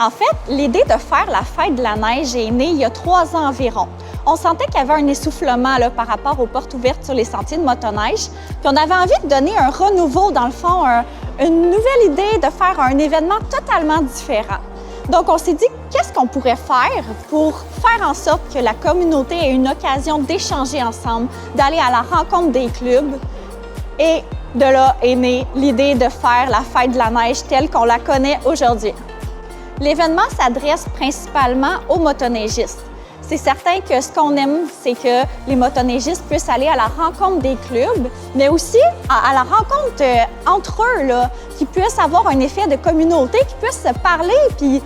En fait, l'idée de faire la fête de la neige est née il y a 3 ans environ. On sentait qu'il y avait un essoufflement là, par rapport aux portes ouvertes sur les sentiers de motoneige. Puis on avait envie de donner un renouveau, dans le fond, une nouvelle idée de faire un événement totalement différent. Donc on s'est dit, qu'est-ce qu'on pourrait faire pour faire en sorte que la communauté ait une occasion d'échanger ensemble, d'aller à la rencontre des clubs. Et de là est née l'idée de faire la fête de la neige telle qu'on la connaît aujourd'hui. L'événement s'adresse principalement aux motoneigistes. C'est certain que ce qu'on aime, c'est que les motoneigistes puissent aller à la rencontre des clubs, mais aussi à la rencontre entre eux, là, qu'ils puissent avoir un effet de communauté, qu'ils puissent se parler, puis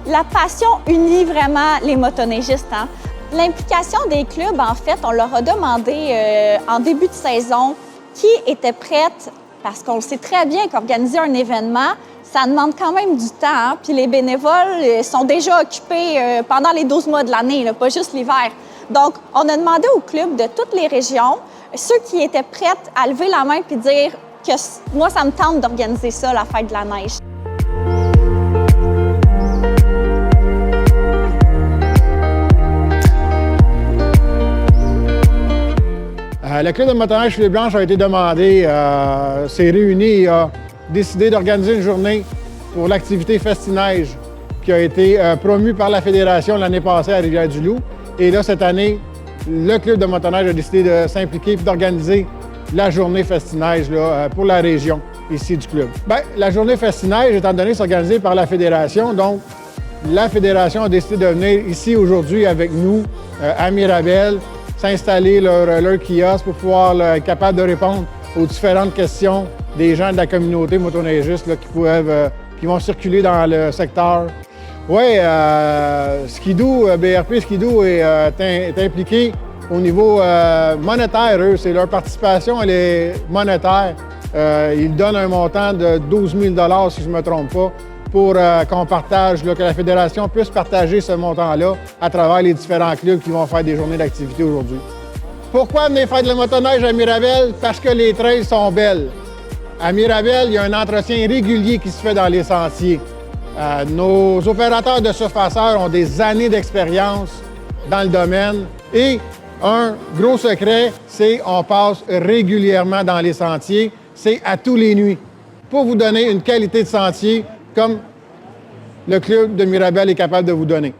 la passion unit vraiment les motoneigistes. Hein? L'implication des clubs, en fait, on leur a demandé en début de saison qui était prête, parce qu'on le sait très bien qu'organiser un événement, ça demande quand même du temps, hein? Puis les bénévoles sont déjà occupés pendant les 12 mois de l'année, là, pas juste l'hiver. Donc, on a demandé aux clubs de toutes les régions, ceux qui étaient prêts à lever la main puis dire que moi, ça me tente d'organiser ça, la fête de la neige. Le club de motoneige Filets Blanches a été demandé, s'est réuni et a décidé d'organiser une journée pour l'activité Festi-Neige qui a été promue par la Fédération l'année passée à Rivière-du-Loup. Et là, cette année, le club de motoneige a décidé de s'impliquer et d'organiser la journée Festi-Neige pour la région ici du club. Bien, la journée Festi-Neige, étant donné, c'est organisée par la Fédération, donc la Fédération a décidé de venir ici aujourd'hui avec nous à Mirabel, s'installer leur kiosque pour pouvoir être capable de répondre aux différentes questions des gens de la communauté motoneigiste qui vont circuler dans le secteur. Oui, Skidoo, BRP Skidoo est impliqué au niveau monétaire. Eux, c'est leur participation, elle est monétaire. Ils donnent un montant de 12 000 si je ne me trompe pas, pour qu'on partage, que la Fédération puisse partager ce montant-là à travers les différents clubs qui vont faire des journées d'activité aujourd'hui. Pourquoi venir faire de la motoneige à Mirabel? Parce que les trails sont belles. À Mirabel, il y a un entretien régulier qui se fait dans les sentiers. Nos opérateurs de surfaceurs ont des années d'expérience dans le domaine. Et un gros secret, c'est qu'on passe régulièrement dans les sentiers. C'est à tous les nuits. Pour vous donner une qualité de sentier comme le club de Mirabel est capable de vous donner.